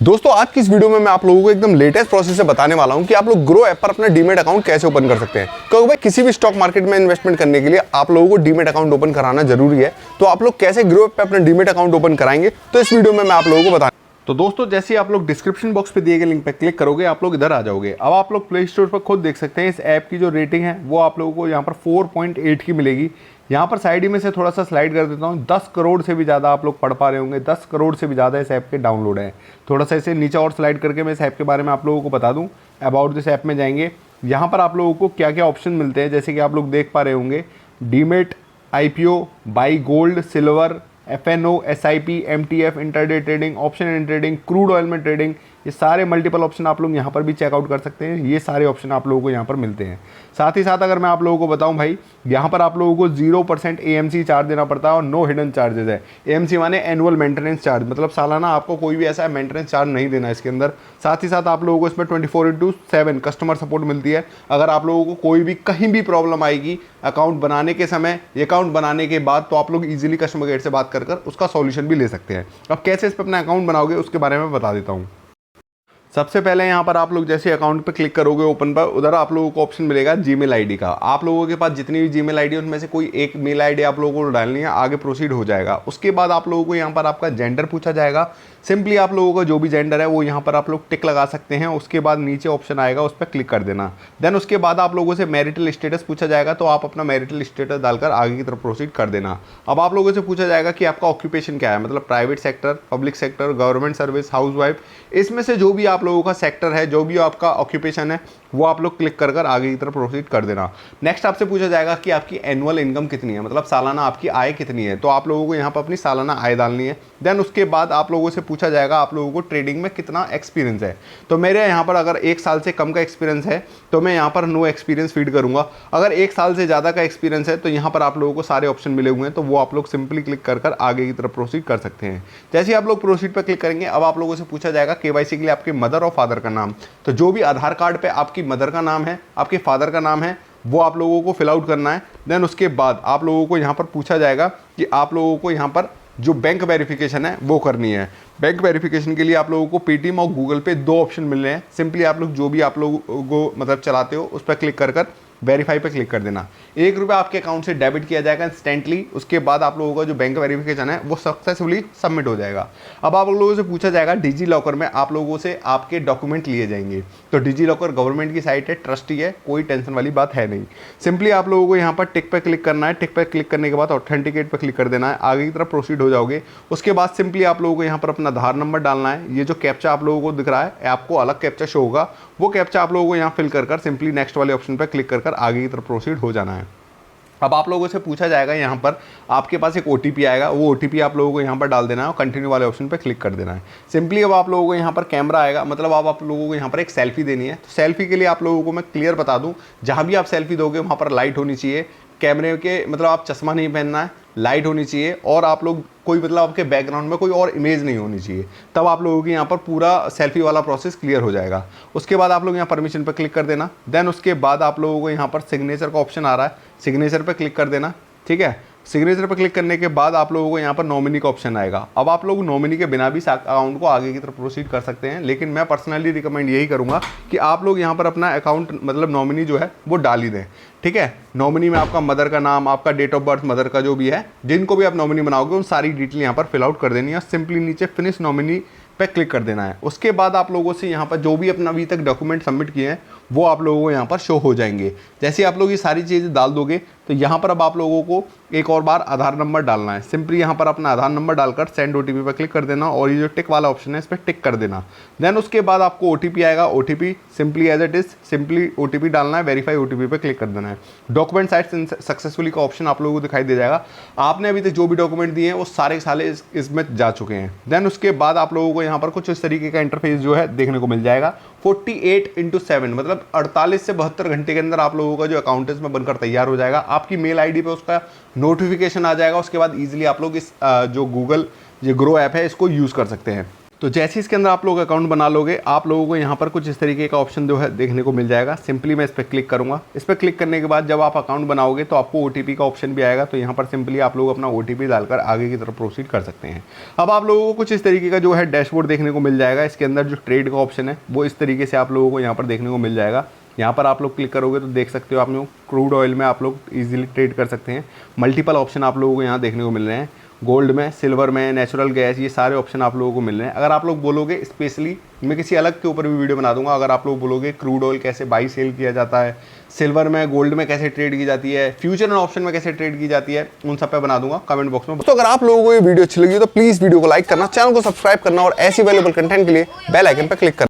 दोस्तों आज की इस वीडियो में मैं आप लोगों को एकदम लेटेस्ट प्रोसेस से बताने वाला हूं कि आप लोग ग्रो ऐप पर अपना डीमेट अकाउंट कैसे ओपन कर सकते हैं। क्योंकि भाई किसी भी स्टॉक मार्केट में इन्वेस्टमेंट करने के लिए आप लोगों को डीमेट अकाउंट ओपन कराना जरूरी है। तो आप लोग कैसे ग्रो ऐप पे अपना डीमेट अकाउंट ओपन कराएंगे तो इस वीडियो में मैं आप लोगों को बता। तो दोस्तों जैसे आप लोग डिस्क्रिप्शन बॉक्स पे दिए गए लिंक पे क्लिक करोगे आप लोग इधर आ जाओगे। अब आप लोग प्ले स्टोर पर खुद देख सकते हैं इस ऐप की जो रेटिंग है वो आप लोगों को यहाँ पर 4.8 की मिलेगी। यहाँ पर साइड में से थोड़ा सा स्लाइड कर देता हूँ। 10 करोड़ से भी ज़्यादा आप लोग पढ़ पा रहे होंगे, 10 करोड़ से भी ज़्यादा इस ऐप के डाउनलोड हैं। थोड़ा सा इसे नीचे और स्लाइड करके मैं इस ऐप के बारे में आप लोगों को बता दूँ। अबाउट दिस ऐप में जाएंगे, यहाँ पर आप लोगों को क्या क्या ऑप्शन मिलते हैं जैसे कि आप लोग देख पा रहे होंगे। Demat, IPO, by gold, silver, FNO, SIP, MTF, intraday trading, option and trading, crude oil में ट्रेडिंग, ये सारे मल्टीपल ऑप्शन आप लोग यहाँ पर भी चेकआउट कर सकते हैं। ये सारे ऑप्शन आप लोगों को यहाँ पर मिलते हैं। साथ ही साथ अगर मैं आप लोगों को बताऊं भाई, यहाँ पर आप लोगों को 0% AMC चार्ज देना पड़ता है और नो हिडन चार्जेस है। AMC माने एनुअल मेंटेनेंस चार्ज, मतलब सालाना आपको कोई भी ऐसा मेंटेनेंस चार्ज नहीं देना इसके अंदर। साथ ही साथ आप लोगों को इसमें 24/7 कस्टमर सपोर्ट मिलती है। अगर आप लोगों को कोई भी कहीं भी प्रॉब्लम आएगी अकाउंट बनाने के समय, अकाउंट बनाने के बाद, तो आप लोग ईजिली कस्टमर केयर से बात कर उसका सॉल्यूशन भी ले सकते हैं। अब कैसे इस पर अपना अकाउंट बनाओगे उसके बारे में बता देता हूँ। सबसे पहले यहाँ पर आप लोग जैसे अकाउंट पे क्लिक करोगे ओपन पर, उधर आप लोगों को ऑप्शन मिलेगा जीमेल आईडी का। आप लोगों के पास जितनी भी जीमेल आईडी है उनमें से कोई एक मेल आईडी आप लोगों को डालनी है, आगे प्रोसीड हो जाएगा। उसके बाद आप लोगों को यहाँ पर आपका जेंडर पूछा जाएगा। सिंपली आप लोगों का जो भी जेंडर है वो यहाँ पर आप लोग टिक लगा सकते हैं। उसके बाद नीचे ऑप्शन आएगा उस पर क्लिक कर देना। देन उसके बाद आप लोगों से मैरिटल स्टेटस पूछा जाएगा, तो आप अपना मैरिटल स्टेटस डालकर आगे की तरफ प्रोसीड कर देना। अब आप लोगों से पूछा जाएगा कि आपका ऑक्यूपेशन क्या है, मतलब private sector, public sector, government service, housewife, इसमें से जो भी आप लोगों का सेक्टर है, जो भी आपका ऑक्यूपेशन है वो आप लोग क्लिक कर आगे की तरफ प्रोसीड कर देना। नेक्स्ट आपसे पूछा जाएगा कि आपकी एनुअल इनकम कितनी है, मतलब सालाना आपकी आय कितनी है, तो आप लोगों को यहाँ पर अपनी सालाना आय डालनी है। देन उसके बाद आप लोगों से पूछा जाएगा आप लोगों को ट्रेडिंग में कितना एक्सपीरियंस है। तो मेरे यहाँ पर अगर 1 साल से कम का एक्सपीरियंस है तो मैं यहाँ पर नो एक्सपीरियंस फीड करूँगा। अगर 1 साल से ज़्यादा का एक्सपीरियंस है तो यहाँ पर आप लोगों को सारे ऑप्शन मिले हुए हैं, तो वो आप लोग सिंपली क्लिक कर आगे की तरफ प्रोसीड कर सकते हैं। जैसे ही आप लोग प्रोसीड पर क्लिक करेंगे अब आप लोगों से पूछा जाएगा KYC के लिए आपके मदर और फादर का नाम। तो जो भी आधार कार्ड पे आपकी मदर का नाम है, आपके फादर का नाम है, वो आप लोगों को फिल आउट करना है। देन उसके बाद आप लोगों को यहाँ पर पूछा जाएगा कि आप लोगों को यहाँ पर जो बैंक वेरिफिकेशन है वो करनी है। बैंक वेरिफिकेशन के लिए आप लोगों को पेटीएम और गूगल पे 2 ऑप्शन मिल रहे हैं। सिंपली आप लोग जो भी आप लोगों को मतलब चलाते हो उस पर क्लिक कर वेरीफाई पे क्लिक कर देना। 1 रुपया आपके अकाउंट से डेबिट किया जाएगा इंस्टेंटली। उसके बाद आप लोगों का जो बैंक वेरिफिकेशन है वो सक्सेसफुली सबमिट हो जाएगा। अब आप लोगों से पूछा जाएगा डिजी लॉकर में आप लोगों से आपके डॉक्यूमेंट लिए जाएंगे। तो डिजी लॉकर गवर्नमेंट की साइट है, ट्रस्टी है, कोई टेंशन वाली बात है नहीं। सिंपली आप लोगों को यहाँ पर टिक पे क्लिक करना है। टिक पे क्लिक करने के बाद ऑथेंटिकेट पे क्लिक कर देना है, आगे की तरफ प्रोसीड हो जाओगे। उसके बाद सिंपली आप लोगों को यहाँ पर अपना आधार नंबर डालना है। ये जो कैप्चा आप लोगों को दिख रहा है आपको अलग कैप्चा शो होगा, वो कैप्चा आप लोगों को यहाँ फिल कर सिंपली नेक्स्ट वाले ऑप्शन पर क्लिक कर आगे की तरफ प्रोसीड हो जाना है। अब आप लोगों से पूछा जाएगा यहाँ पर आपके पास एक OTP आएगा, वो OTP आप लोगों को यहाँ पर डाल देना है और कंटिन्यू वाले ऑप्शन पे क्लिक कर देना है। सिंपली अब आप लोगों को यहाँ पर कैमरा आएगा, मतलब अब आप लोगों को यहाँ पर एक सेल्फी देनी है। तो सेल्फी के लिए आप लोगों को मैं क्लियर बता दूँ, जहाँ भी आप सेल्फी दोगे वहाँ पर लाइट होनी चाहिए कैमरे के, मतलब आप चश्मा नहीं पहनना है, लाइट होनी चाहिए और आप लोग कोई मतलब आपके बैकग्राउंड में कोई और इमेज नहीं होनी चाहिए। तब आप लोगों की यहाँ पर पूरा सेल्फी वाला प्रोसेस क्लियर हो जाएगा। उसके बाद आप लोग यहाँ परमिशन पर क्लिक कर देना। देन उसके बाद आप लोगों को यहाँ पर सिग्नेचर का ऑप्शन आ रहा है, सिग्नेचर पर क्लिक कर देना। ठीक है, सिग्नेचर पर क्लिक करने के बाद आप लोगों को यहाँ पर नॉमिनी का ऑप्शन आएगा। अब आप लोग नॉमिनी के बिना भी अकाउंट को आगे की तरफ प्रोसीड कर सकते हैं, लेकिन मैं पर्सनली रिकमेंड यही करूँगा कि आप लोग यहाँ पर अपना अकाउंट मतलब नॉमिनी जो है वो डाल ही दें। ठीक है, नॉमिनी में आपका मदर का नाम, आपका डेट ऑफ बर्थ मदर का जो भी है, जिनको भी आप नॉमिनी बनाओगे उन सारी डिटेल यहाँ पर फिल आउट कर देनी है। सिंपली नीचे फिनिश नॉमिनी पे क्लिक कर देना है। उसके बाद आप लोगों से यहाँ पर जो भी अपना अभी तक डॉक्यूमेंट सबमिट किए हैं वो आप लोगों को यहाँ पर शो हो जाएंगे। जैसे आप लोग ये सारी चीज़ें डाल दोगे तो यहाँ पर अब आप लोगों को एक और बार आधार नंबर डालना है। सिंपली यहाँ पर अपना आधार नंबर डालकर सेंड OTP पर क्लिक कर देना और ये जो टिक वाला ऑप्शन है इस पर टिक कर देना। देन उसके बाद आपको OTP आएगा, OTP simply as it is simply OTP डालना है, वेरीफाई OTP पर क्लिक कर देना है। डॉक्यूमेंट साइट सक्सेसफुली का ऑप्शन आप लोगों को दिखाई दे जाएगा। आपने अभी तक जो भी डॉक्यूमेंट दिए हैं वो सारे साले इसमें जा चुके हैं। देन उसके बाद आप लोगों को यहाँ पर कुछ इस तरीके का इंटरफेस जो है देखने को मिल जाएगा। 48/7 मतलब 48 से 72 घंटे के अंदर आप लोगों का जो अकाउंट है इसमें बनकर तैयार हो जाएगा। आपकी मेल आईडी पे उसका नोटिफिकेशन आ जाएगा। उसके बाद इजीली आप लोग इस जो गूगल ये ग्रो ऐप है इसको यूज़ कर सकते हैं। तो जैसे ही इसके अंदर आप लोग अकाउंट बना लोगे, आप लोगों को यहाँ पर कुछ इस तरीके का ऑप्शन जो है देखने को मिल जाएगा। सिंपली मैं इस पर क्लिक करूँगा। इस पर क्लिक करने के बाद जब आप अकाउंट बनाओगे तो आपको OTP का ऑप्शन भी आएगा। तो यहाँ पर सिंपली आप लोग अपना OTP डालकर आगे की तरफ प्रोसीड कर सकते हैं। अब आप लोगों को कुछ इस तरीके का जो है डैशबोर्ड देखने को मिल जाएगा। इसके अंदर जो ट्रेड का ऑप्शन है वो इस तरीके से आप लोगों को यहाँ पर देखने को मिल जाएगा। यहाँ पर आप लोग क्लिक करोगे तो देख सकते हो आप लोग क्रूड ऑयल में आप लोग इजीली ट्रेड कर सकते हैं। मल्टीपल ऑप्शन आप लोगों को यहाँ देखने को मिल रहे हैं। गोल्ड में, सिल्वर में, नेचुरल गैस, ये सारे ऑप्शन आप लोगों को मिल रहे हैं। अगर आप लोग बोलोगे स्पेशली, मैं किसी अलग के ऊपर भी वीडियो बना दूंगा। अगर आप लोग बोलोगे क्रूड ऑयल कैसे बाई सेल किया जाता है, सिल्वर में, गोल्ड में कैसे ट्रेड की जाती है, फ्यूचर एंड ऑप्शन में कैसे ट्रेड की जाती है, उन सब पे बना दूंगा कमेंट बॉक्स में। तो अगर आप लोगों को ये वीडियो अच्छी लगी तो प्लीज वीडियो को लाइक करना, चैनल को सब्सक्राइब करना और ऐसी वैल्यूएबल कंटेंट के लिए बेल आइकन पर क्लिक करना।